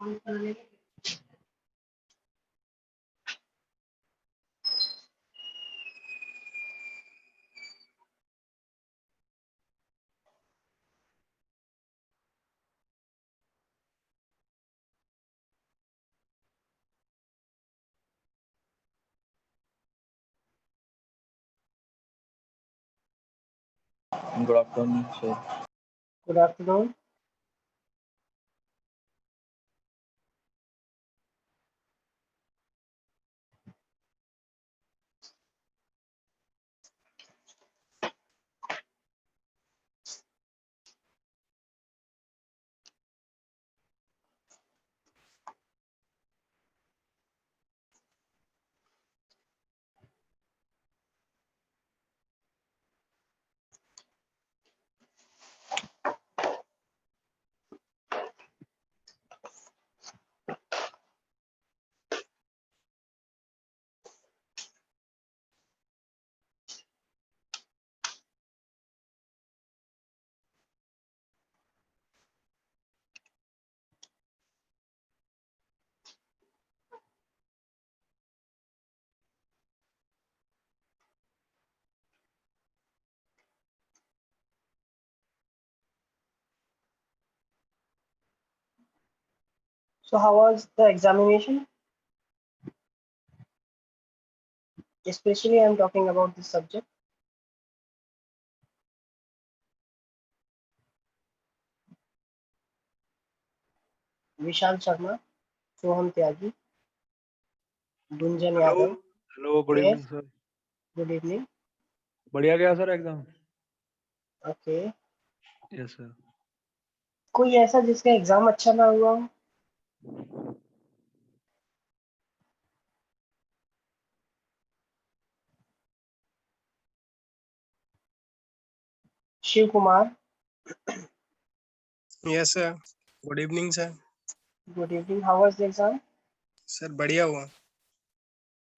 Good afternoon, sir. Good afternoon. So how was the examination? Especially I'm talking about this subject. Vishal Sharma, Soham Tyagi, Gunjan hello Yadav. Hello good Yes, evening sir. good evening. बढ़िया गया sir exam? Okay. Yes sir. कोई ऐसा जिसका exam अच्छा ना हुआ हो? Shiv Kumar. Yes sir. Good evening sir. Good evening. How was the exam? Sir बढ़िया हुआ।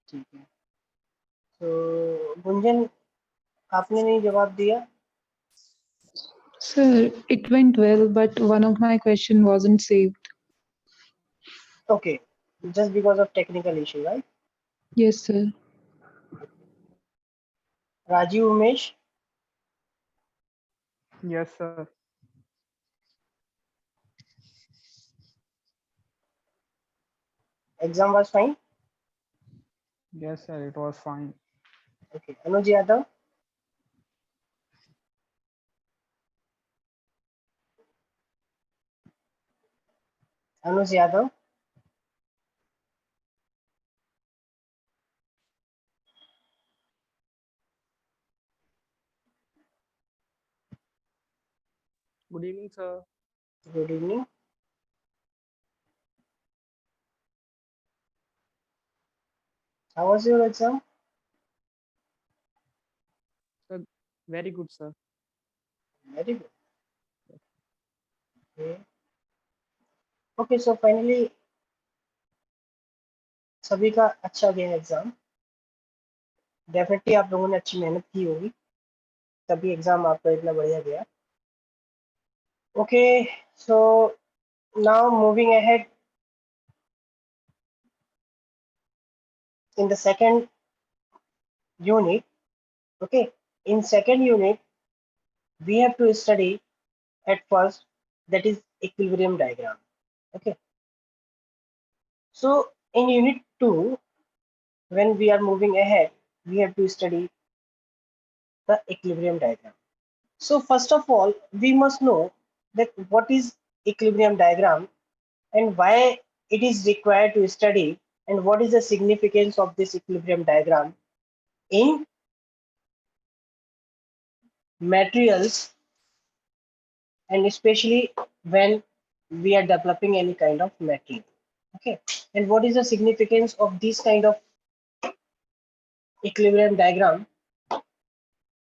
ठीक है. तो गुंजन, आपने नहीं जवाब दिया? Sir, it went well, but one of my question wasn't saved. Okay. Just because of technical issue, right? Yes, sir. Rajiv Umesh. Yes, sir. Exam was fine. Yes, sir. It was fine. Okay. Anuj Yadav. Anuj Yadav. Good evening, sir. Good evening. How was your exam? Sir, very good, sir. Very good. Okay. Okay, so finally सभी का अच्छा गया exam. Definitely आप लोगों ने अच्छी मेहनत की होगी, तभी एग्जाम आपका इतना बढ़िया गया. Okay, so now moving ahead in the second unit. Okay, in second unit we have to study at first, that is equilibrium diagram. Okay, so in unit 2, when we are moving ahead, we have to study the equilibrium diagram. So first of all, we must know that what is equilibrium diagram and why it is required to study, and what is the significance of this equilibrium diagram in materials, and especially when we are developing any kind of material. Okay, and what is the significance of this kind of equilibrium diagram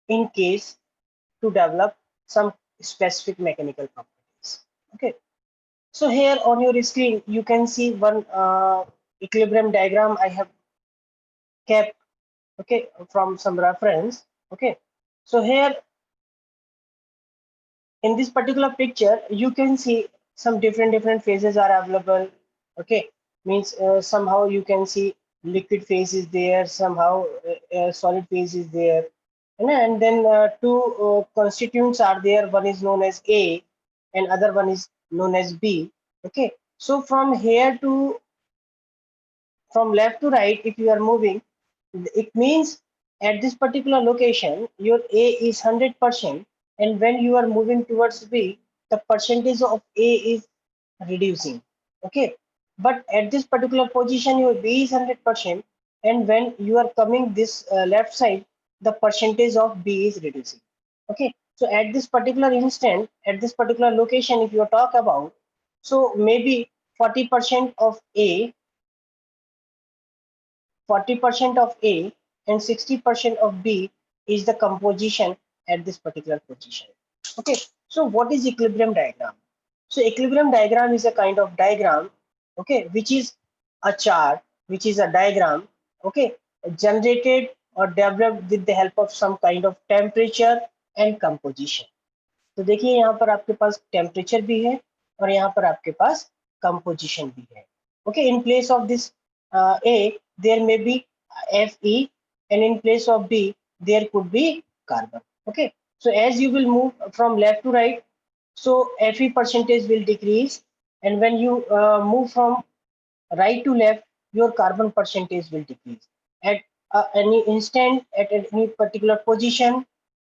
in case to develop some specific mechanical properties. Okay, so here on your screen you can see one equilibrium diagram I have kept, okay, from some reference. Okay, so here in this particular picture you can see some different phases are available, Okay, means somehow you can see liquid phase is there, somehow solid phase is there, and then two constituents are there. One is known as A, and other one is known as B. Okay, so from here to from left to right, if you are moving, it means at this particular location your A is 100%, and when you are moving towards B, the percentage of A is reducing. Okay, but at this particular position your B is 100%, and when you are coming this left side, the percentage of B is reducing. Okay, so at this particular instant, at this particular location, if you talk about, so maybe 40% of A, 40% of A and 60% of B is the composition at this particular position. Okay, so what is equilibrium diagram? So equilibrium diagram is a kind of diagram, okay, which is a chart, which is a diagram, okay, generated or developed with the help of some kind of temperature and composition. तो देखिए यहाँ पर आपके पास temperature भी है और यहाँ पर आपके पास कंपोजिशन भी है. Okay, in place of this A there may be Fe, and in place of B there could be carbon. Okay, so as you will move from left to right, so Fe percentage will decrease, and when you move from right to left, your carbon percentage will decrease. At any instant, at any particular position,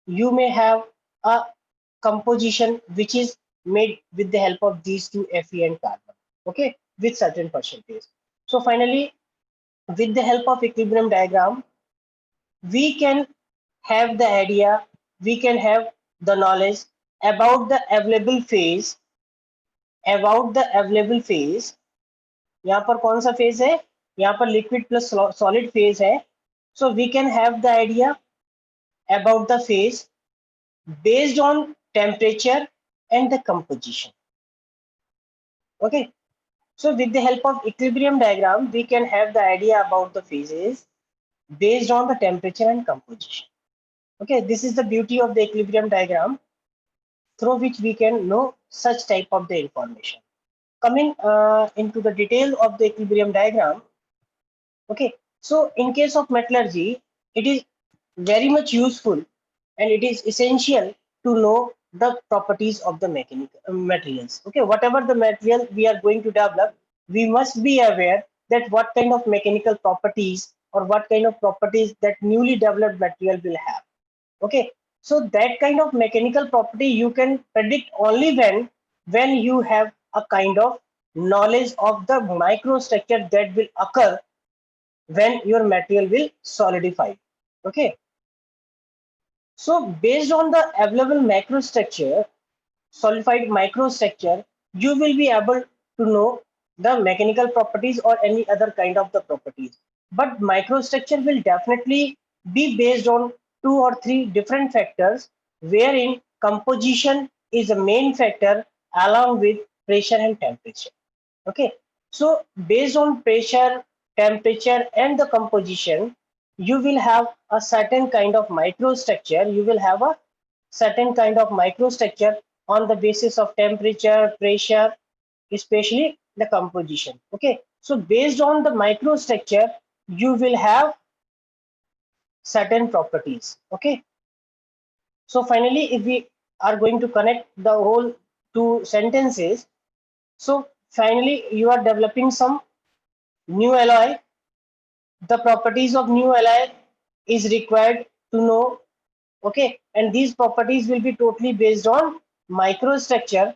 you may have a composition which is made with the help of these two Fe and carbon, okay, with certain percentage. So finally, with the help of equilibrium diagram, we can have the idea, we can have the knowledge about the available phase, about the available phase. यहाँ पर कौन सा phase है? यहाँ पर liquid plus solid phase है. So we can have the idea about the phase based on temperature and the composition. Okay, so with the help of equilibrium diagram, we can have the idea about the phases based on the temperature and composition. Okay, this is the beauty of the equilibrium diagram, through which we can know such type of the information. Coming into the detail of the equilibrium diagram. Okay, so in case of metallurgy, it is very much useful and it is essential to know the properties of the mechanical materials. Okay, whatever the material we are going to develop, we must be aware that what kind of mechanical properties or what kind of properties that newly developed material will have. Okay, so that kind of mechanical property you can predict only when you have a kind of knowledge of the microstructure that will occur when your material will solidify. Okay, so based on the available macrostructure, solidified microstructure, you will be able to know the mechanical properties or any other kind of the properties. But microstructure will definitely be based on 2 or 3 different factors, wherein composition is a main factor along with pressure and temperature. Okay, so based on pressure, temperature and the composition, you will have a certain kind of microstructure. You will have a certain kind of microstructure on the basis of temperature, pressure, especially the composition. Okay, so based on the microstructure, you will have certain properties. Okay, so finally, if we are going to connect the whole 2 sentences, so finally you are developing some new alloy. The properties of new alloy is required to know. Okay, and these properties will be totally based on microstructure,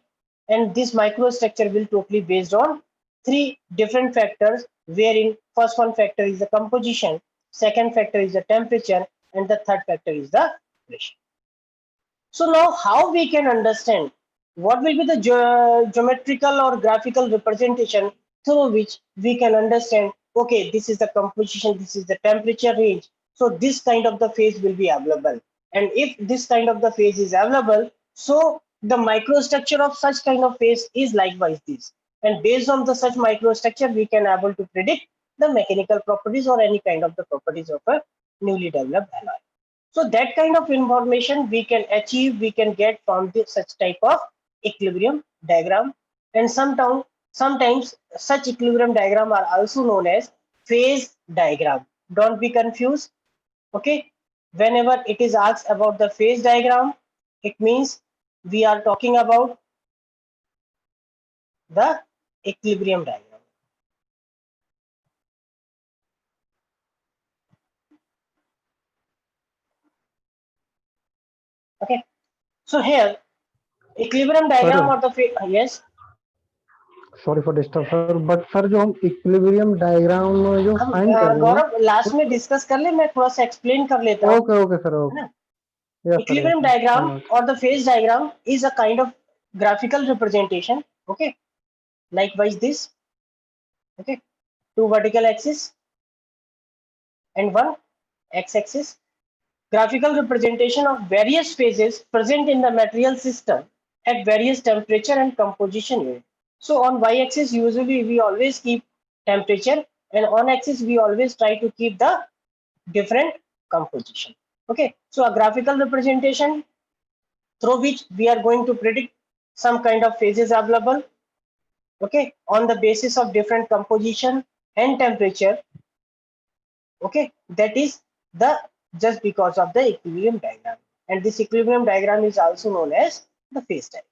and this microstructure will totally based on 3 different factors, wherein first one factor is the composition, second factor is the temperature, and the third factor is the pressure. So now how we can understand what will be the geometrical or graphical representation through which we can understand, okay, this is the composition, this is the temperature range, so this kind of the phase will be available. And if this kind of the phase is available, so the microstructure of such kind of phase is likewise this. And based on the such microstructure, we can able to predict the mechanical properties or any kind of the properties of a newly developed alloy. So that kind of information we can achieve, we can get from this such type of equilibrium diagram. And Sometimes such equilibrium diagram are also known as phase diagram. Don't be confused. Okay, whenever it is asked about the phase diagram, it means we are talking about the equilibrium diagram. Okay, so here equilibrium diagram or the yes, sorry for disturb sir, but sir जो हम equilibrium diagram जो हम find करेंगे, गौरव last में discuss कर ले, मैं थोड़ा सा एक्सप्लेन कर लेता हूँ, ओके ओके सर, है ओके, ना। Yes sir, Equilibrium diagram or the phase diagram is a kind of graphical representation. Okay, likewise this. Okay, two vertical axis and one x-axis. Graphical representation of various phases present in the material system at various temperature and composition unit. So on y-axis usually we always keep temperature, and on axis we always try to keep the different composition. Okay, so a graphical representation through which we are going to predict some kind of phases available, okay, on the basis of different composition and temperature. Okay, that is the just because of the equilibrium diagram, and this equilibrium diagram is also known as the phase diagram.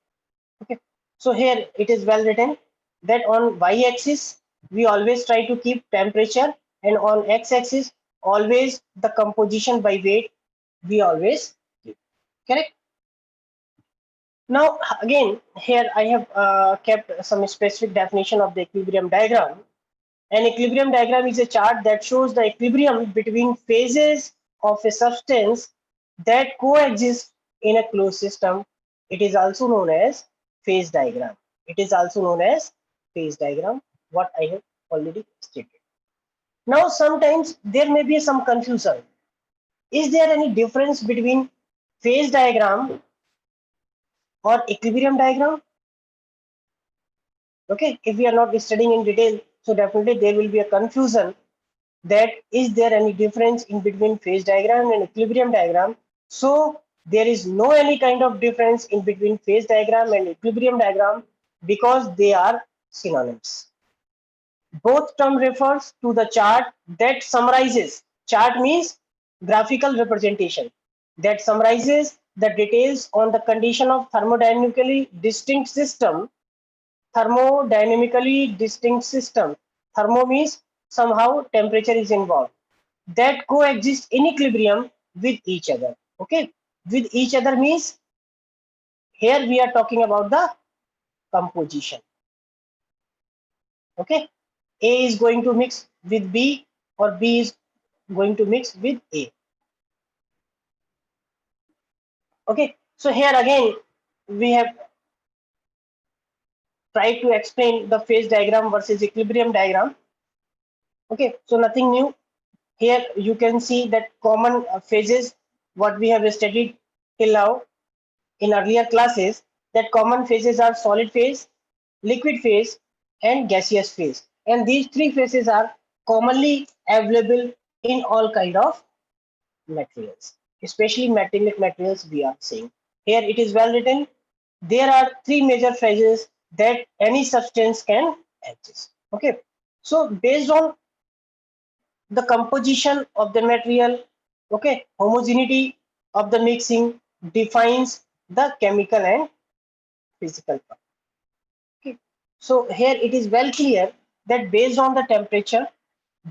Okay, so here it is well written that on y-axis we always try to keep temperature, and on x-axis always the composition by weight we always keep. Correct. Now again here I have kept some specific definition of the equilibrium diagram. An equilibrium diagram is a chart that shows the equilibrium between phases of a substance that coexist in a closed system. It is also known as phase diagram. It is also known as phase diagram, what I have already stated. Now sometimes there may be some confusion. Is there any difference between phase diagram or equilibrium diagram? Okay, if we are not studying in detail, so definitely there will be a confusion that is there any difference in between phase diagram and equilibrium diagram. So there is no any kind of difference in between phase diagram and equilibrium diagram because they are synonyms. Both term refers to the chart that summarizes. Chart means graphical representation that summarizes the details on the condition of thermodynamically distinct system. Thermodynamically distinct system. Thermo means somehow temperature is involved, that coexist in equilibrium with each other. Okay, with each other means here we are talking about the composition. Okay, A is going to mix with B or B is going to mix with A. Okay, so here again we have tried to explain the phase diagram versus equilibrium diagram. Okay, so nothing new. Here you can see that common phases what we have studied till now in earlier classes, that common phases are solid phase, liquid phase and gaseous phase, and these three phases are commonly available in all kind of materials, especially metallic materials we are saying. Here it is well written, there are three major phases that any substance can exist. Okay, so based on the composition of the material, okay, homogeneity of the mixing defines the chemical and physical part. Okay, so here it is well clear that based on the temperature,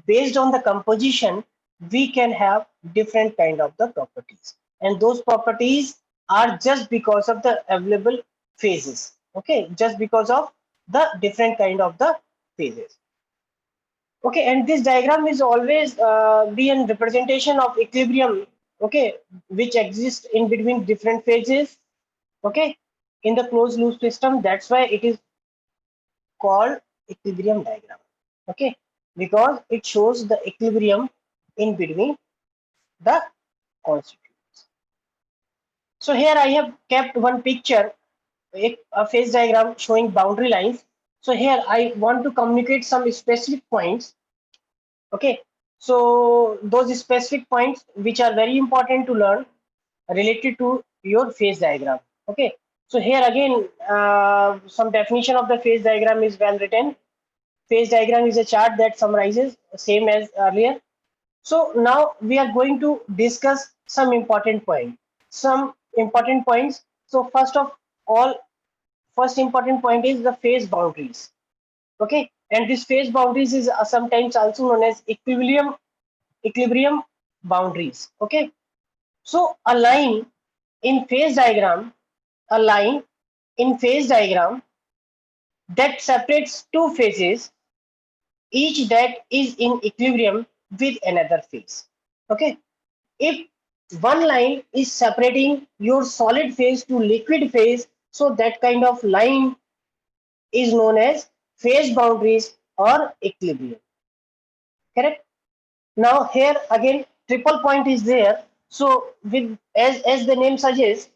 based on the composition, we can have different kind of the properties, and those properties are just because of the available phases. Okay, just because of the different kind of the phases. Okay, and this diagram is always be a representation of equilibrium, okay, which exists in between different phases, okay, in the closed loop system. That's why it is called equilibrium diagram. Okay, because it shows the equilibrium in between the constituents. So here I have kept one picture, a phase diagram showing boundary lines. So here I want to communicate some specific points. Okay, so those specific points which are very important to learn related to your phase diagram. Okay, So here again, some definition of the phase diagram is well written. Phase diagram is a chart that summarizes same as earlier. So now we are going to discuss some important points. So first of all, first important point is the phase boundaries. Okay, and this phase boundaries is sometimes also known as equilibrium boundaries. Okay, so a line in phase diagram, a line in phase diagram that separates two phases, each that is in equilibrium with another phase. Okay, if one line is separating your solid phase to liquid phase, so that kind of line is known as phase boundaries or equilibrium. Correct? Now here again triple point is there. So with as the name suggests,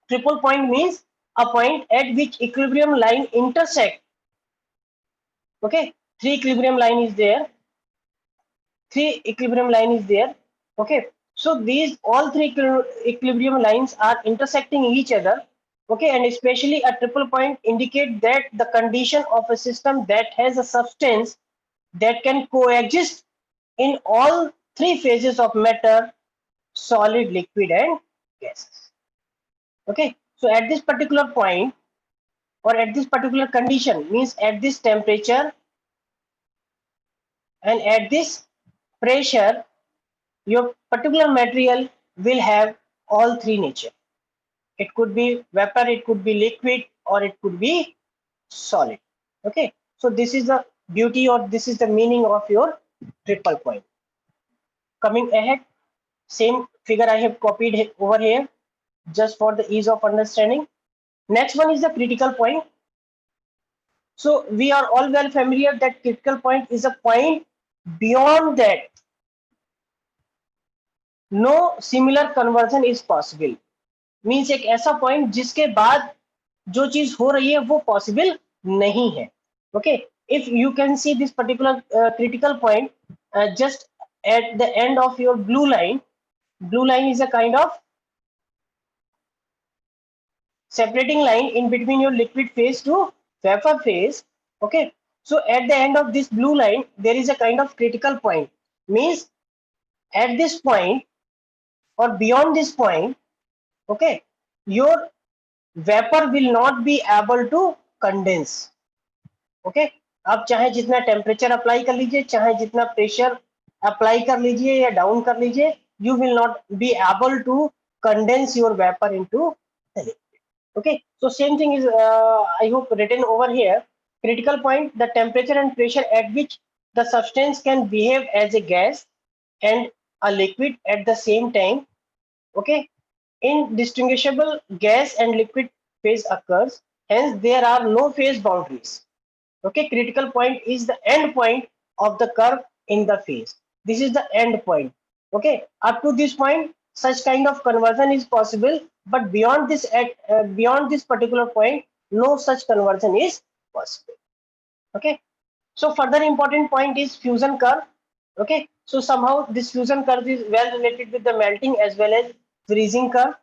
triple point means a point at which equilibrium line intersect. Okay, three equilibrium line is there. Three equilibrium line is there. Okay, so these all three equilibrium lines are intersecting each other. Okay, and especially a triple point indicate that the condition of a system that has a substance that can coexist in all three phases of matter, solid, liquid, and gases. Okay, so at this particular point or at this particular condition, means at this temperature and at this pressure, your particular material will have all three nature. It could be vapor, it could be liquid, or it could be solid. Okay, so this is the beauty, or this is the meaning of your triple point. Coming ahead, same figure I have copied over here just for the ease of understanding. Next one is the critical point. So we are all well familiar that critical point is a point beyond that no similar conversion is possible. Means एक ऐसा point जिसके बाद जो चीज हो रही है वो पॉसिबल नहीं है. Okay, if you can see this particular critical point just at the end of your blue line is a kind of separating line in between your liquid phase to vapor phase. Okay, so at the end of this blue line there is a kind of critical point, means at this point or beyond this point, okay, your vapor will not be able to condense. Okay, आप चाहे जितना temperature apply कर लीजिए, चाहे जितना pressure apply कर लीजिए या डाउन कर लीजिए, you will not be able to condense your vapor into the liquid. Okay, so same thing is I hope written over here. Critical point, the temperature and pressure at which the substance can behave as a gas and a liquid at the same time. Okay, indistinguishable gas and liquid phase occurs, hence there are no phase boundaries. Okay, critical point is the end point of the curve in the phase. This is the end point. Okay, up to this point such kind of conversion is possible, but beyond this particular point no such conversion is possible. Okay, so further important point is fusion curve. Okay, so somehow this fusion curve is well related with the melting as well as freezing curve.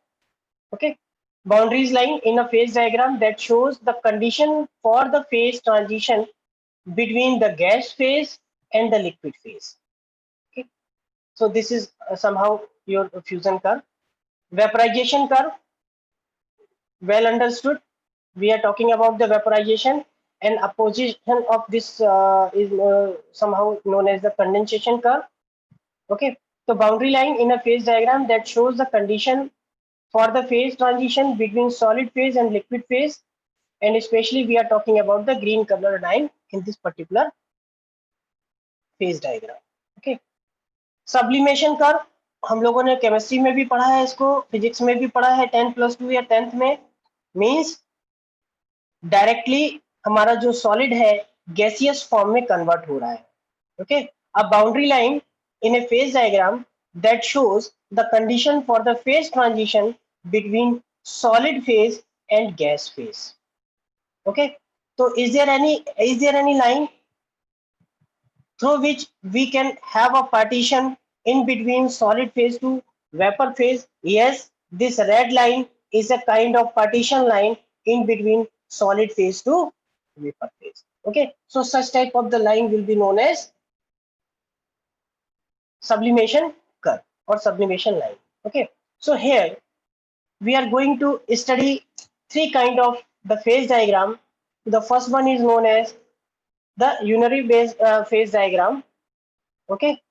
Okay, boundaries line in a phase diagram that shows the condition for the phase transition between the gas phase and the liquid phase. Okay, so this is somehow your fusion curve. Vaporization curve, well understood. We are talking about the vaporization, and opposition of this is somehow known as the condensation curve. Okay, so boundary line in a phase diagram that shows the condition for the phase transition between solid phase and liquid phase, and especially we are talking about the green color line in this particular phase diagram. Okay, sublimation curve हम लोगों ने chemistry में भी पढ़ा है, इसको physics में भी पढ़ा है 10+2 या 10th में. मींस डायरेक्टली हमारा जो सॉलिड है गैसियस फॉर्म में कन्वर्ट हो रहा है. Okay, a boundary line in A phase diagram that shows the condition for the phase transition between solid phase and gas phase. Okay, so is there any line through which we can have a partition in between solid phase to vapor phase? Yes, this red line is a kind of partition line in between solid phase to vapor phase. Okay, so such type of the line will be known as sublimation curve or sublimation line. Okay, so here we are going to study three kind of the phase diagram. The first one is known as the unary base phase diagram, okay,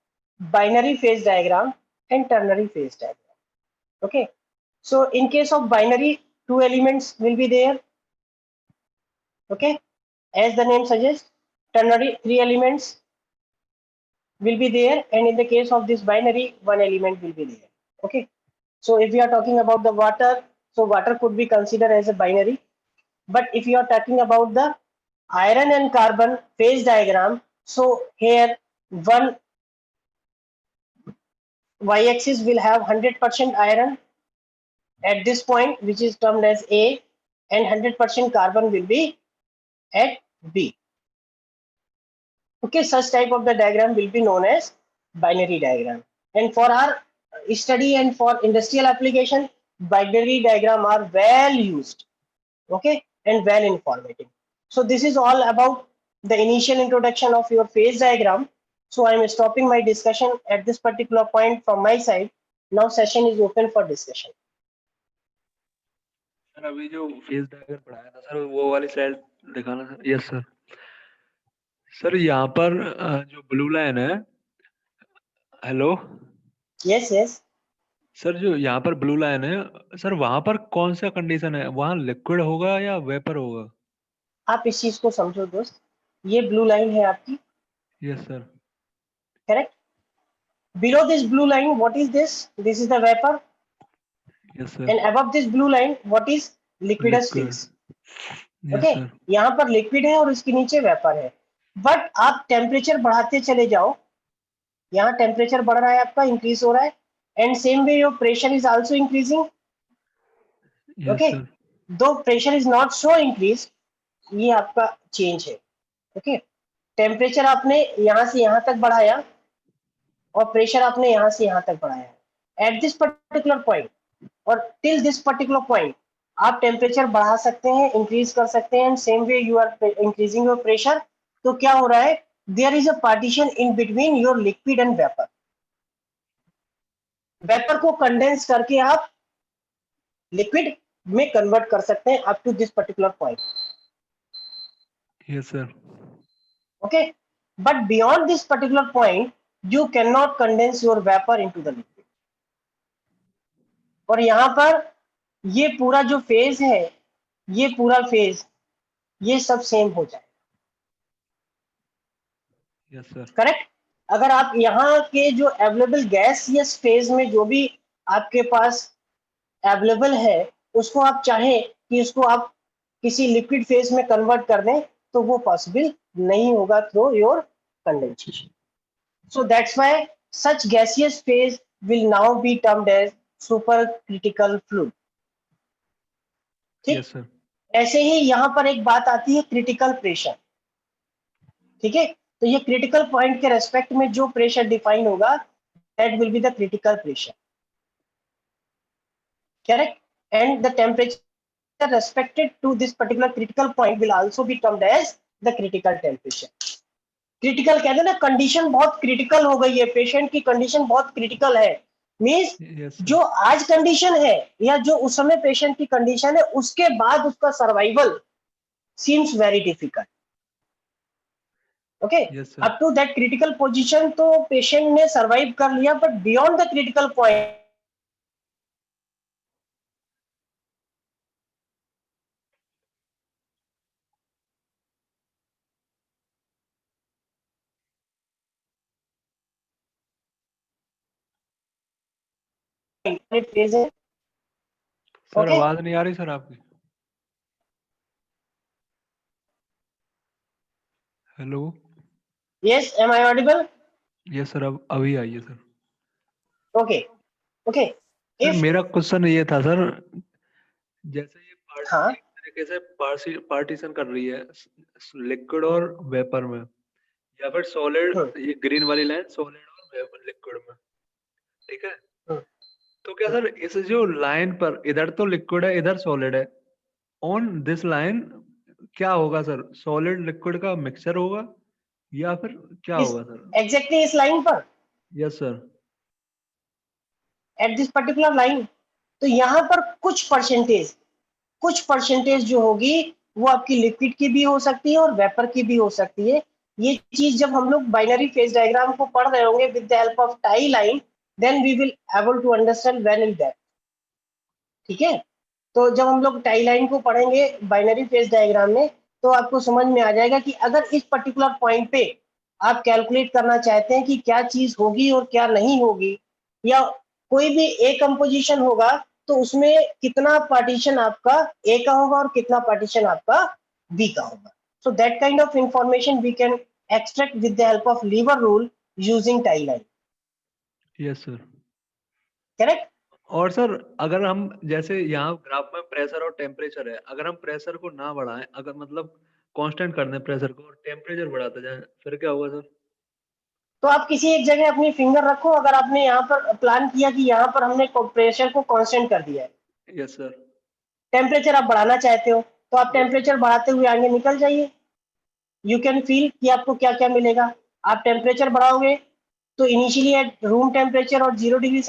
binary phase diagram, and ternary phase diagram. Okay, so in case of binary, two elements will be there. Okay, as the name suggests, ternary, three elements will be there, and in the case of this binary, one element will be there. Okay, so if we are talking about the water, so water could be considered as a binary. But if you are talking about the iron and carbon phase diagram, so here one y-axis will have 100% iron at this point, which is termed as A, and 100% carbon will be at B. Okay, such type of the diagram will be known as binary diagram. And for our study and for industrial application, binary diagram are well used, okay, and well informative. So this is all about the initial introduction of your phase diagram. So I am stopping my discussion at this particular point from my side. Now session is open for discussion. Sir अभी जो phase diagram पढ़ाया था sir वो वाली slide दिखाना sir. Yes sir. Sir यहाँ पर जो ब्लू लाइन है, हेलो Yes, yes. सर, जो यहाँ पर ब्लू लाइन है सर, वहां पर कौन सा कंडीशन है? वहां लिक्विड होगा या वेपर होगा? आप इस चीज को समझो दोस्त, ये ब्लू लाइन है आपकी, yes sir. Correct? Below this blue line, what is this? This is the vapor. Yes sir. And above this blue line, what is liquidous Liquid. phase? Yes Okay, sir. यहाँ पर liquid है और इसके नीचे vapour है. But आप temperature बढ़ाते चले जाओ, यहाँ टेम्परेचर बढ़ रहा है आपका, इंक्रीज हो रहा है, and same way your pressure is also increasing. Yes okay, sir. दो pressure is not so increase, ये आपका चेंज है. ओके, टेम्परेचर आपने यहाँ से यहाँ तक बढ़ाया और प्रेशर आपने यहाँ से यहाँ तक बढ़ाया एट दिस पर्टिकुलर पॉइंट, और टिल दिस पर्टिकुलर पॉइंट आप टेम्परेचर बढ़ा सकते हैं, इंक्रीज कर सकते हैं, same way you are increasing your pressure. तो क्या हो रहा है, there is a partition in between your liquid and vapour. Vapour को कंडेंस करके आप लिक्विड में कन्वर्ट कर सकते हैं up to this particular point. Yes sir. Okay, but beyond this particular point you cannot condense your vapor into the liquid. और यहाँ पर ये पूरा जो फेज है, ये पूरा फेज, ये सब सेम हो जाए. Yes sir. करेक्ट? अगर आप यहाँ के जो अवेलेबल गैसियस फेज में जो भी आपके पास अवेलेबल है, उसको आप चाहें कि उसको आप किसी लिक्विड फेज में कन्वर्ट कर दें, तो वो पॉसिबल नहीं होगा through your condensation. So that's why such gaseous phase will now be termed as supercritical fluid. ठीक? Yes sir. ऐसे ही यहाँ पर एक बात आती है क्रिटिकल प्रेशर. ठीक है, तो ये क्रिटिकल पॉइंट के रेस्पेक्ट में जो प्रेशर डिफाइन होगा, that will be the critical pressure. Correct? And the temperature respected to this particular critical point will also be termed as the critical temperature. Critical कहते हैं ना, कंडीशन बहुत critical हो गई है, पेशेंट की कंडीशन बहुत क्रिटिकल है, मींस यस जो आज कंडीशन है या जो उस समय पेशेंट की कंडीशन है, उसके बाद उसका survival seems very difficult. Okay, yes sir. Up to that critical position तो पेशेंट ने सर्वाइव कर लिया, but beyond the critical point phase है. Sir Okay. आवाज नहीं आ रही सर आपकी। Hello. Yes, am I audible? Yes sir, अब अभी आई है सर। Okay, okay. सर मेरा क्वेश्चन ये था सर, जैसे ये हाँ, एक तरीके से पार्टीशन कर रही है लिक्विड और वेपर में, या फिर सॉलिड, ये ग्रीन वाली लाइन सॉलिड और वेपर लिक्विड में, ठीक है? तो क्या सर इस जो लाइन पर इधर तो लिक्विड है इधर सॉलिड है, ऑन दिस लाइन क्या होगा सर? सॉलिड लिक्विड का मिक्सचर होगा या फिर क्या होगा सर? एग्जैक्टली इस लाइन पर, yes sir. Eight this particular line, तो यहाँ पर कुछ परसेंटेज जो होगी वो आपकी लिक्विड की भी हो सकती है और वेपर की भी हो सकती है। ये चीज जब हम लोग बाइनरी फेज डायग्राम को पढ़ रहे होंगे with the help of tie line, then we will able to understand when in that. ठीक है, तो जब हम लोग टाई लाइन को पढ़ेंगे बाइनरी फेज डायग्राम में, तो आपको समझ में आ जाएगा कि अगर इस पर्टिकुलर पॉइंट पे आप कैलकुलेट करना चाहते हैं कि क्या चीज होगी और क्या नहीं होगी, या कोई भी ए कंपोजिशन होगा तो उसमें कितना पार्टीशन आपका ए का होगा और कितना पार्टीशन आपका बी का होगा। So that kind of information we can extract with the help of lever rule using tie line. Yes sir. Correct. और सर अगर हम जैसे यहाँ ग्राफ में प्रेशर और टेम्परेचर है, अगर हम प्रेशर को ना बढ़ाएं, अगर मतलब कांस्टेंट कर दें प्रेशर को और टेम्परेचर बढ़ाते जाएं, फिर क्या होगा सर? तो आप किसी एक जगह अपनी फिंगर रखो, अगर आपने यहाँ पर प्लान किया कि यहाँ पर हमने प्रेशर को कांस्टेंट कर दिया है, यस सर। टेम्परेचर आप बढ़ाना चाहते हो, तो आप टेम्परेचर बढ़ाते हुए आगे निकल जाइए। यू कैन फील कि आपको क्या क्या मिलेगा। आप टेम्परेचर बढ़ाओगे तो इनिशियली एट रूम टेम्परेचर और 0 degree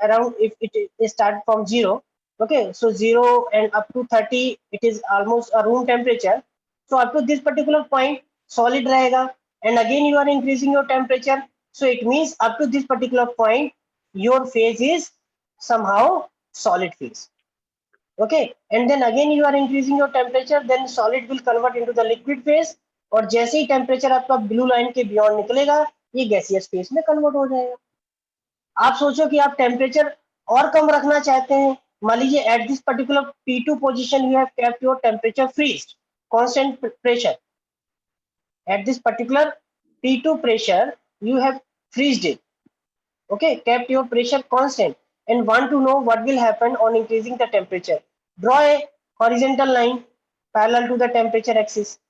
around, if it start from 0, okay, so 0 and up to 30 it is almost a room temperature. So up to this particular point solid रहेगा, and again you are increasing your temperature, so it means up to this particular point your phase is somehow solid phase. Okay, and then again you are increasing your temperature, then solid will convert into the liquid phase, और जैसे ही temperature आपका blue line के beyond निकलेगा ये gaseous phase में convert हो जाएगा। आप सोचो कि आप टेम्परेचर और कम रखना चाहते हैं, मान लीजिए eight this particular P2 position you have kept your temperature freezed constant pressure, eight this particular P2 pressure you have freezed it, okay, kept your pressure constant, and want to know what will happen on increasing the temperature. Draw a horizontal line parallel to the temperature axis.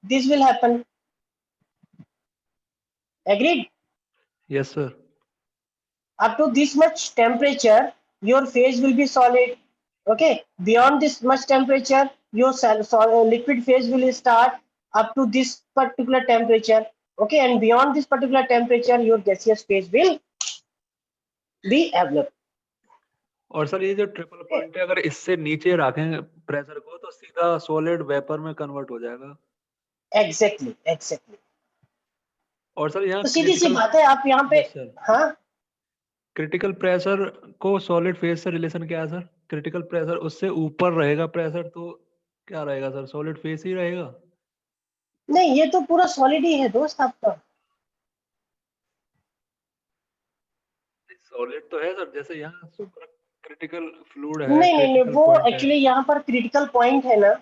This will happen. Agreed? Yes sir. Up to this much temperature your phase will be solid. Okay, beyond this much temperature your liquid phase will start up to this particular temperature. Okay, and beyond this particular temperature your gaseous phase will be available. और sir ये जो triple point है, अगर इससे नीचे रखें pressure को तो सीधा सॉलिड वेपर में कन्वर्ट हो जाएगा। Exactly. और सर यहाँ तो सीधी सी बात है, आप यहाँ पे, हाँ, क्रिटिकल प्रेशर को सॉलिड फेज से रिलेशन क्या है सर? क्रिटिकल प्रेशर उससे ऊपर रहेगा प्रेशर तो क्या रहेगा सर? सॉलिड फेज ही रहेगा? नहीं ये तो पूरा सॉलिड ही है दोस्त आपका। सॉलिड तो है सर, जैसे यहाँ सुपर क्रिटिकल फ्लूइड है, नहीं critical वो point है। एक्चुअली यहाँ पर क्रिटिकल पॉइंट है ना,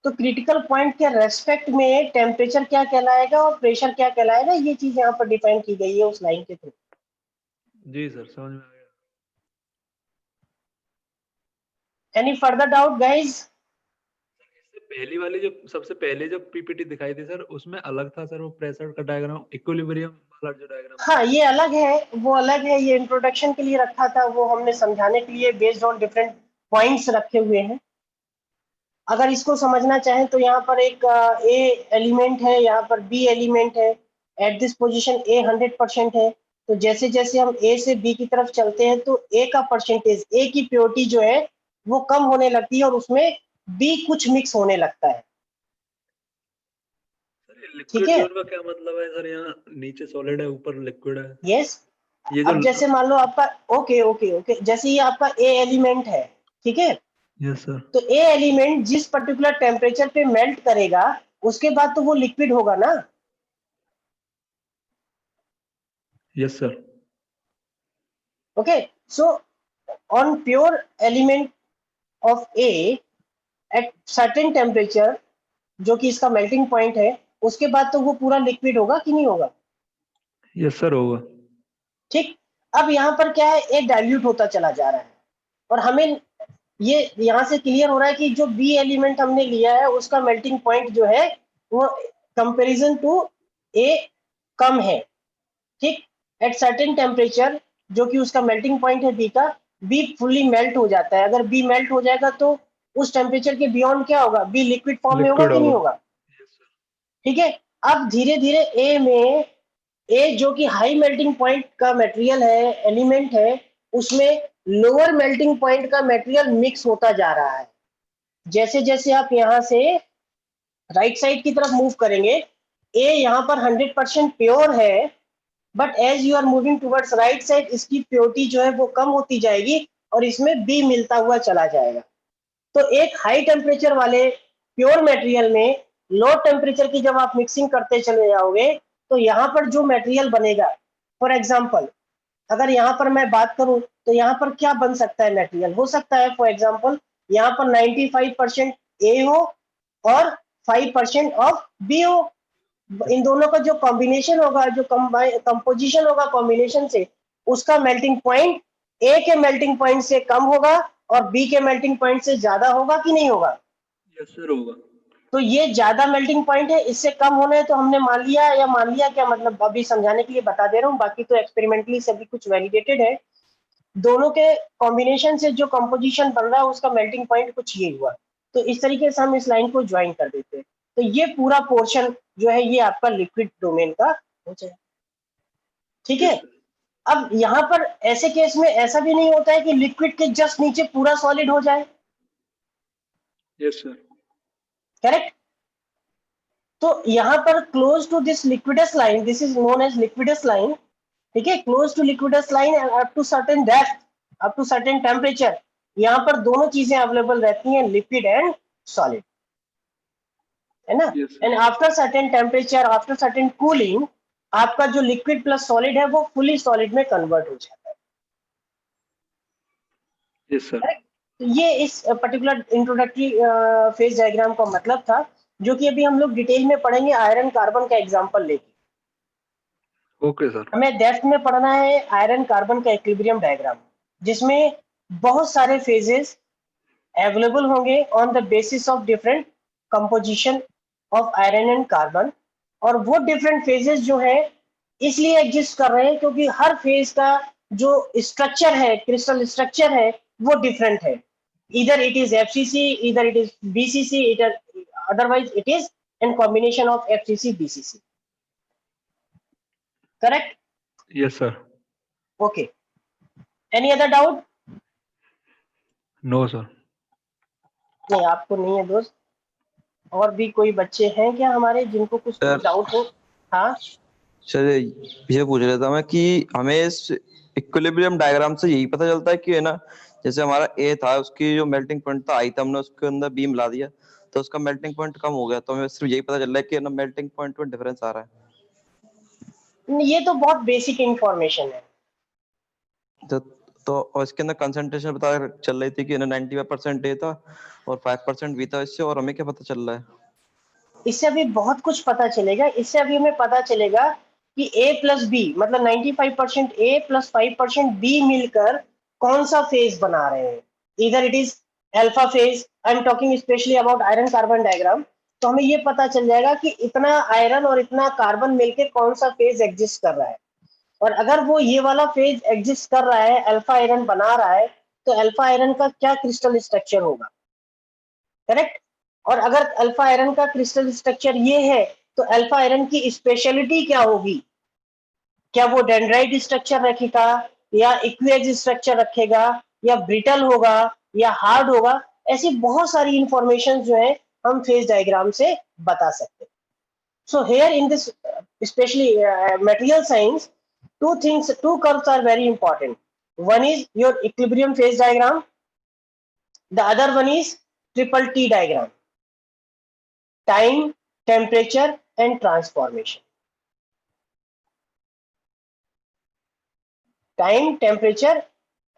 तो क्रिटिकल पॉइंट के रेस्पेक्ट में टेम्परेचर क्या कहलाएगा और प्रेशर क्या कहलाएगा, ये चीज यहाँ पर डिफाइन की गई है उस लाइन के थ्रू। जी सर, समझ में आ गया। Any further doubt guys? इससे पहली वाली जो सबसे पहले जो पीपीटी दिखाई थी सर, उसमें अलग था सर वो प्रेशर का डायग्राम, इक्विलिब्रियम वाला जो डायग्राम। हाँ ये अलग है, वो अलग है, ये इंट्रोडक्शन के लिए रखा था, वो हमने समझाने के लिए बेस्ड ऑन डिफरेंट पॉइंट्स रखे हुए हैं। अगर इसको समझना चाहें तो यहाँ पर एक ए एलिमेंट है, यहाँ पर बी एलिमेंट है, एट दिस पोजीशन ए 100% है, तो जैसे जैसे हम ए से बी की तरफ चलते हैं तो ए का परसेंटेज, ए की प्योरिटी जो है वो कम होने लगती है और उसमें बी कुछ मिक्स होने लगता है। लिक्विड ठीक है, जोन का क्या मतलब है सर? यहाँ नीचे सॉलिड है, ऊपर लिक्विड है। यस। ये जो अब जैसे मान लो आपका, ओके, जैसे ये आपका ए एलिमेंट है, ठीक है, यस सर। तो ए एलिमेंट जिस पर्टिकुलर टेम्परेचर पे मेल्ट करेगा उसके बाद तो वो लिक्विड होगा ना। Yes sir. Okay, so on pure element of A at certain temperature, जो कि इसका मेल्टिंग पॉइंट है, उसके बाद तो वो पूरा लिक्विड होगा कि नहीं होगा? यस सर होगा। ठीक, अब यहाँ पर क्या है, ए डाइल्यूट होता चला जा रहा है और हमें ये यहाँ से क्लियर हो रहा है कि जो बी एलिमेंट हमने लिया है उसका मेल्टिंग पॉइंट जो है वो कंपैरिजन टू ए कम है। ठीक, एट सर्टेन टेम्परेचर जो कि उसका मेल्टिंग पॉइंट है बी का, बी फुल्ली मेल्ट हो जाता है। अगर बी मेल्ट हो जाएगा तो उस टेम्परेचर के बियॉन्ड क्या होगा, बी लिक्विड फॉर्म में होगा लिक्विड कि नहीं होगा। होगा? ठीक है। अब धीरे धीरे ए में, ए जो कि हाई मेल्टिंग पॉइंट का मटेरियल है, एलिमेंट है, उसमें लोअर मेल्टिंग पॉइंट का मटेरियल मिक्स होता जा रहा है। जैसे जैसे आप यहां से राइट साइड की तरफ मूव करेंगे, ए यहाँ पर 100% प्योर है, but as you are moving towards right side इसकी प्योरिटी जो है वो कम होती जाएगी और इसमें बी मिलता हुआ चला जाएगा। तो एक हाई टेम्परेचर वाले प्योर मटेरियल में लो टेम्परेचर की जब आप मिक्सिंग करते चले जाओगे तो यहाँ पर जो मटेरियल बनेगा, फॉर एग्जांपल अगर यहाँ पर मैं बात करूं तो यहाँ पर क्या बन सकता है मटेरियल, हो सकता है फॉर एग्जांपल यहाँ पर 95% ए हो और 5% ऑफ बी हो। इन दोनों का जो कॉम्बिनेशन होगा, जो कंपोजिशन होगा कॉम्बिनेशन से, उसका मेल्टिंग पॉइंट ए के मेल्टिंग पॉइंट से कम होगा और बी के मेल्टिंग पॉइंट से ज्यादा होगा कि नहीं होगा? यस सर होगा। तो ये ज्यादा मेल्टिंग पॉइंट है, इससे कम होना है तो हमने मान लिया, या मान लिया क्या मतलब, अभी समझाने के लिए बता दे रहा हूँ, बाकी तो एक्सपेरिमेंटली सभी कुछ वैलिडेटेड है। दोनों के कॉम्बिनेशन से जो कंपोजिशन बन रहा है उसका मेल्टिंग पॉइंट कुछ ये हुआ। तो इस तरीके से हम इस लाइन को ज्वाइन कर देते हैं। तो ये पूरा पोर्शन जो है ये आपका लिक्विड डोमेन का हो जाएगा। ठीक है। अब यहाँ पर ऐसे केस में ऐसा भी नहीं होता है कि लिक्विड के जस्ट नीचे पूरा सॉलिड हो जाए। Yes sir. करेक्ट। तो यहाँ पर close to this liquidus line, this is known as liquidus line, ठीक है, close to liquidus line up to certain depth, up to certain temperature, यहाँ पर दोनों चीजें अवेलेबल रहती हैं, लिक्विड एंड सॉलिड, है ना। Yes, sir. And after certain temperature, after certain cooling, आपका जो लिक्विड प्लस सॉलिड है वो फुली सॉलिड में कन्वर्ट हो जाता है। Yes sir. तो ये इस पर्टिकुलर इंट्रोडक्टरी फेज डायग्राम का मतलब था, जो कि अभी हम लोग डिटेल में पढ़ेंगे आयरन कार्बन का एग्जांपल लेके। Okay sir. हमें डेप्थ में पढ़ना है आयरन कार्बन का इक्विलिब्रियम डायग्राम, जिसमें बहुत सारे फेजेस अवेलेबल होंगे on the basis of different composition of iron and carbon. और वो डिफरेंट फेजेस जो है इसलिए एग्जिस्ट कर रहे हैं क्योंकि हर फेज का जो स्ट्रक्चर है, क्रिस्टल स्ट्रक्चर है, वो डिफरेंट है। इधर इट इज एफसीसी, इधर इट इज बीसीसी, इधर otherwise it is in combination of FCC BCC. Correct? Yes sir. Okay, any other doubt? No sir. नहीं, आपको नहीं है दोस्त। और भी कोई बच्चे हैं क्या हमारे जिनको कुछ सर। डाउट हो? हाँ सर ये पूछ रहा था मैं कि हमें इस इक्विलिब्रियम डायग्राम से यही पता चलता है कि है ना, जैसे हमारा ए था उसकी जो मेल्टिंग पॉइंट था आई था, हमने उसके अंदर बी मिला दिया तो उसका मेल्टिंग पॉइंट कम हो गया, तो हमें सिर्फ यही पता चल रहा है कि है ना मेल्टिंग पॉइंट में डिफरेंस आ रहा है। ये तो बहुत बेसिक इंफॉर्मेशन है। तो और इसके अंदर कंसंट्रेशन पता चल रही थी कि 95% ए था और 5% बी था इससे, और हमें क्या पता चल रहा है? इससे अभी बहुत कुछ पता चलेगा। इससे अभी हमें पता चलेगा कि a प्लस बी मतलब 95% ए प्लस 5% बी मिलकर कौन सा फेज बना रहे हैं। इधर it is alpha phase, I am talking specially about iron carbon diagram. तो हमें ये पता चल जाएगा कि इतना आयरन और इतना कार्बन मिलकर कौन सा फेज एग्जिस्ट कर रहा है। और अगर वो ये वाला फेज एग्जिस्ट कर रहा है, अल्फा आयरन बना रहा है, तो अल्फा आयरन का क्या क्रिस्टल स्ट्रक्चर होगा? करेक्ट। और अगर अल्फा आयरन का क्रिस्टल स्ट्रक्चर ये है तो अल्फा आयरन की स्पेशलिटी क्या होगी? क्या वो डेंड्राइट स्ट्रक्चर रखेगा या इक्वेज स्ट्रक्चर रखेगा या ब्रिटल होगा या हार्ड होगा? ऐसी बहुत सारी इंफॉर्मेशन जो है हम फेज डायग्राम से बता सकते हैं। So here in this specially material science, two curves are very important. One is your equilibrium phase diagram, the other one is triple T diagram, time, temperature and transformation. Time, temperature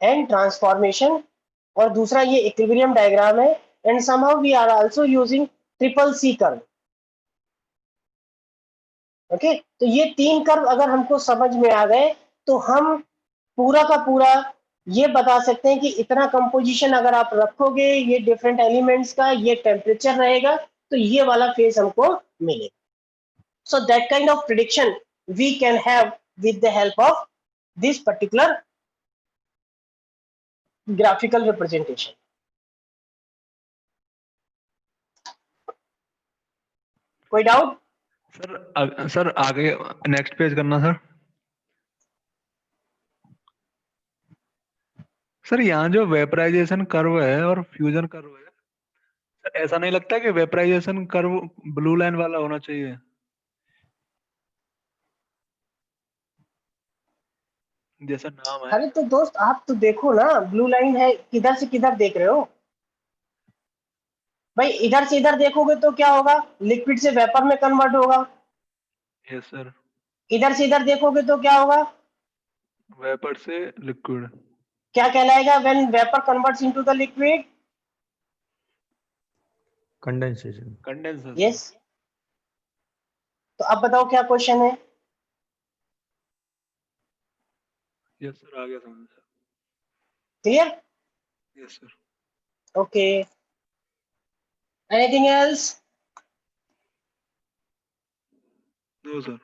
and transformation, और दूसरा ये equilibrium diagram है। And somehow we are also using triple C curve. Okay, तो ये तीन curve अगर हमको समझ में आ गए तो हम पूरा का पूरा ये बता सकते हैं कि इतना कंपोजिशन अगर आप रखोगे ये डिफरेंट एलिमेंट्स का, ये टेम्परेचर रहेगा, तो ये वाला फेज हमको मिलेगा। So that kind of prediction we can have with the help of this particular graphical representation. कोई डाउट? सर आगे नेक्स्ट पेज करना सर। सर यहाँ जो वेपराइजेशन कर्व है और फ्यूजन कर्व है, सर ऐसा नहीं लगता कि वेपराइजेशन कर्व ब्लू लाइन वाला होना चाहिए? जैसा नाम है। अरे तो दोस्त आप तो देखो ना, ब्लू लाइन है, किधर से किधर देख रहे हो भाई? इधर से इधर देखोगे तो क्या होगा? लिक्विड से वेपर में कन्वर्ट होगा। Yes sir. इधर से इधर देखोगे तो क्या होगा? वेपर से लिक्विड। क्या कहलाएगा when vapour converts into the liquid? Condensation. Condenser. Yes. तो अब बताओ क्या क्वेश्चन है? यस सर, आ गया समझ sir. Clear? Yes sir. Okay, anything else? No sir.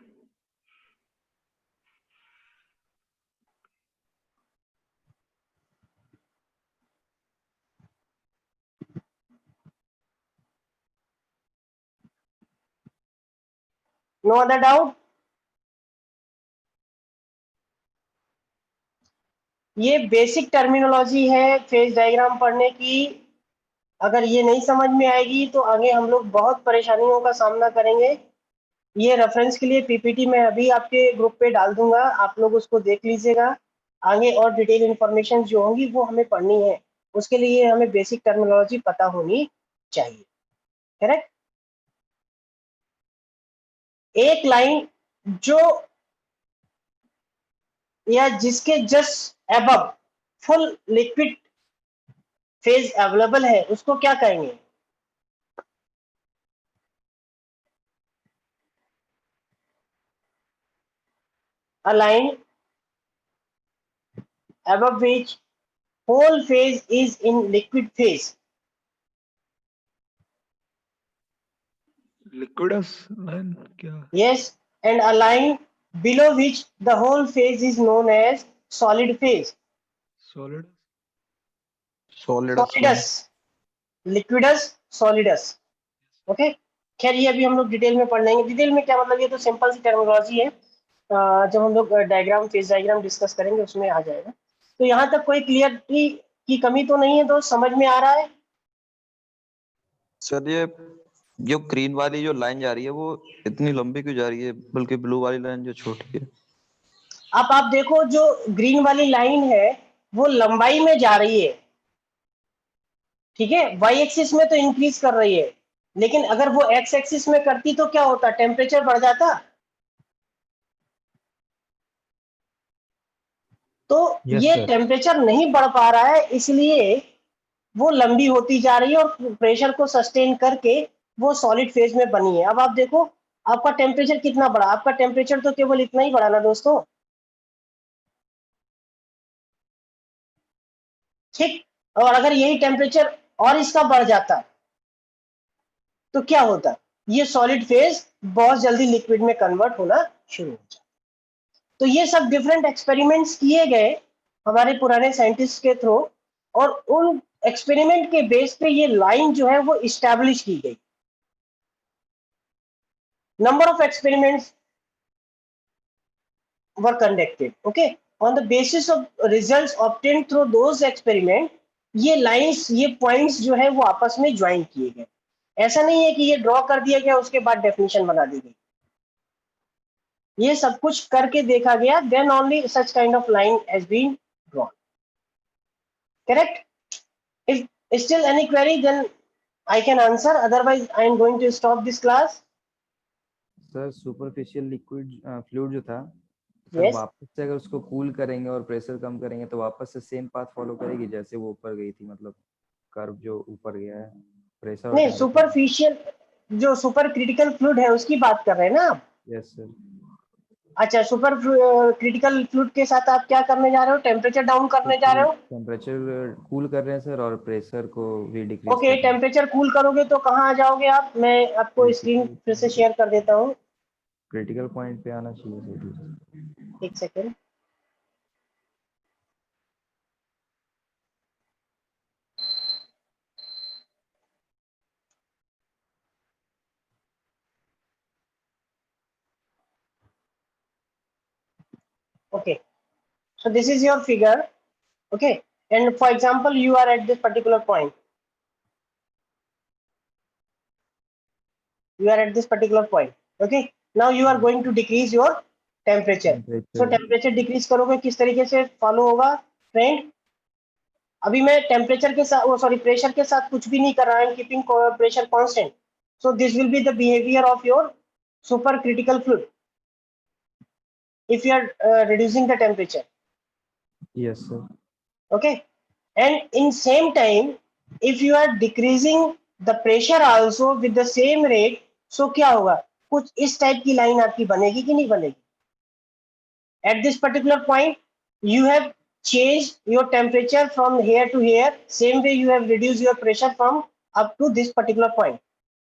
No other doubt? ये बेसिक टर्मिनोलॉजी है फेज डायग्राम पढ़ने की। अगर ये नहीं समझ में आएगी तो आगे हम लोग बहुत परेशानियों का सामना करेंगे। ये रेफरेंस के लिए पीपीटी मैं अभी आपके ग्रुप पे डाल दूंगा, आप लोग उसको देख लीजिएगा। आगे और डिटेल इंफॉर्मेशन जो होंगी वो हमें पढ़नी है, उसके लिए हमें बेसिक टर्मिनोलॉजी पता होनी चाहिए। करेक्ट? एक लाइन जो या जिसके just above full liquid phase available है उसको क्या कहेंगे? A line above which whole phase is in liquid phase. Liquids line क्या? Yes, and a line below which the whole phase is known as solid phase. Solid. Solidus, liquidus, solidus. Okay, खैर ये अभी हम लोग detail में पढ़ लेंगे। Detail में क्या मतलब, ये तो सिंपल सी टर्मिनोलॉजी है। जब हम लोग डायग्राम फेज डायग्राम डिस्कस करेंगे उसमें आ जाएगा। तो यहाँ तक कोई क्लियरिटी की कमी तो नहीं है दोस्त? समझ में आ रहा है? सर ये जो ग्रीन वाली जो लाइन जा रही है वो इतनी लंबी क्यों जा रही है, बल्कि ब्लू वाली लाइन जो छोटी है? अब आप देखो, जो ग्रीन वाली लाइन है वो लंबाई में जा रही है, ठीक है, वाई एक्सिस में तो इंक्रीज कर रही है, लेकिन अगर वो एक्स एक्सिस में करती तो क्या होता? टेम्परेचर बढ़ जाता। तो ये टेम्परेचर नहीं बढ़ पा रहा है, इसलिए वो लंबी होती जा रही है और प्रेशर को सस्टेन करके वो सॉलिड फेज में बनी है। अब आप देखो आपका टेम्परेचर कितना बढ़ा। आपका टेम्परेचर तो केवल इतना ही बढ़ा ना दोस्तों, ठीक? और अगर यही टेम्परेचर और इसका बढ़ जाता तो क्या होता? ये सॉलिड फेज बहुत जल्दी लिक्विड में कन्वर्ट होना शुरू हो जाता। तो ये सब डिफरेंट एक्सपेरिमेंट्स किए गए हमारे पुराने साइंटिस्ट के थ्रू, और उन एक्सपेरिमेंट के बेस पे ये लाइन जो है वो इस्टेब्लिश की गई। Number of experiments were conducted, okay, on the basis of results obtained through those experiment, ये लाइंस, ये पॉइंट्स जो है वो आपस में ज्वाइन किए गए। ऐसा नहीं है कि ये ड्रॉ कर दिया गया उसके बाद डेफिनेशन बना दी गई। ये सब कुछ करके देखा गया, then only such kind of line has been drawn. Correct? If still any query, then I can answer. Otherwise, I am going to stop this class. Sir superficial liquid fluid जो था सर, Yes. वापस से अगर उसको cool करेंगे और pressure कम करेंगे तो वापस से सेम पाथ फॉलो करेगी जैसे वो ऊपर गई थी, मतलब कर्व जो ऊपर गया है प्रेशर और नहीं, टेम्परेचर। सुपरफिशियल जो सुपर क्रिटिकल फ्लूइड है उसकी बात कर रहे हैं ना आप? Yes sir. अच्छा, सुपर क्रिटिकल फ्लूइड के साथ आप क्या करने जा रहे हो? टेम्परेचर डाउन करने जा रहे हो? टेम्परेचर कूल कर रहे हैं सर और प्रेशर को भी डिक्रीज ओके, कर रहे हैं। टेम्परेचर कूल करोगे तो कहाँ आ जाओगे आप? मैं आपको स्क्रीन फिर से शेयर कर देता हूँ, क्रिटिकल पॉइंट पे आना चाहिए सर। एक second. Okay, so this is your figure. Okay, and for example, you are at this particular point. You are at this particular point. Okay, now you are going to decrease your temperature. So temperature decrease करोगे किस तरीके से follow होगा friend? अभी मैं temperature के साथ sorry pressure के साथ कुछ भी नहीं कर रहा हूं, keeping pressure constant. So this will be the behaviour of your super critical fluid if you are reducing the temperature. Yes, sir. Okay, and in same time if you are decreasing the pressure also with the same rate, so क्या होगा, कुछ इस type की line आपकी बनेगी कि नहीं बनेगी. At this particular point you have changed your temperature from here to here, same way you have reduced your pressure from up to this particular point.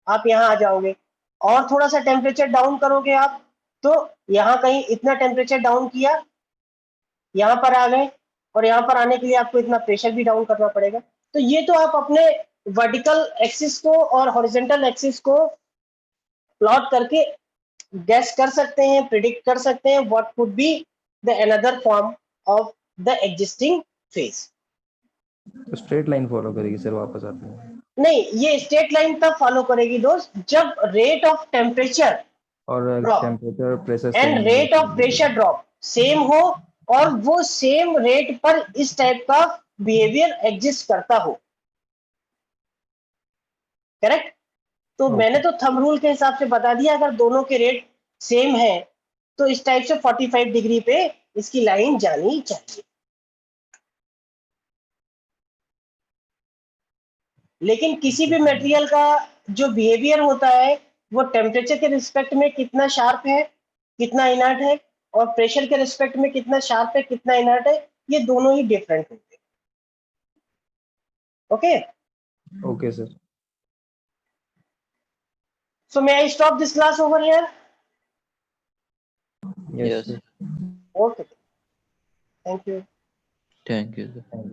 आप यहाँ आ जाओगे और थोड़ा सा टेम्परेचर डाउन करोगे आप, तो यहाँ कहीं इतना टेम्परेचर डाउन किया, यहाँ पर आ गए, और यहाँ पर आने के लिए आपको इतना प्रेशर भी डाउन करना पड़ेगा. तो ये तो आप अपने वर्टिकल एक्सिस को और हॉरिजॉन्टल एक्सिस को प्लॉट करके गैस कर सकते हैं, प्रिडिक्ट कर सकते हैं what could be the another form of the existing phase. तो स्ट्रेट लाइन फॉलो करेगी सर वापस आते हैं? नहीं, ये स्ट्रेट लाइन तब फॉलो करेगी दोस्त जब रेट ऑफ टेम्परेचर और Drop. Temperature pressure and rate of pressure drop same हो और वो सेम रेट पर इस टाइप का बिहेवियर एग्जिस्ट करता हो. करेक्ट. तो मैंने तो थंब रूल के हिसाब से बता दिया, अगर दोनों के रेट सेम है तो इस टाइप से 45 डिग्री पे इसकी लाइन जानी चाहिए. लेकिन किसी भी मटेरियल का जो बिहेवियर होता है वो टेम्परेचर के रिस्पेक्ट में कितना शार्प है, कितना इनर्ट है, और प्रेशर के रिस्पेक्ट में कितना शार्प है, कितना इनर्ट है, ये दोनों ही डिफरेंट होते हैं. Okay. Okay sir. So may I stop this class over here? Yes Yes. Sir. Okay. Thank you. Thank you. Thank you.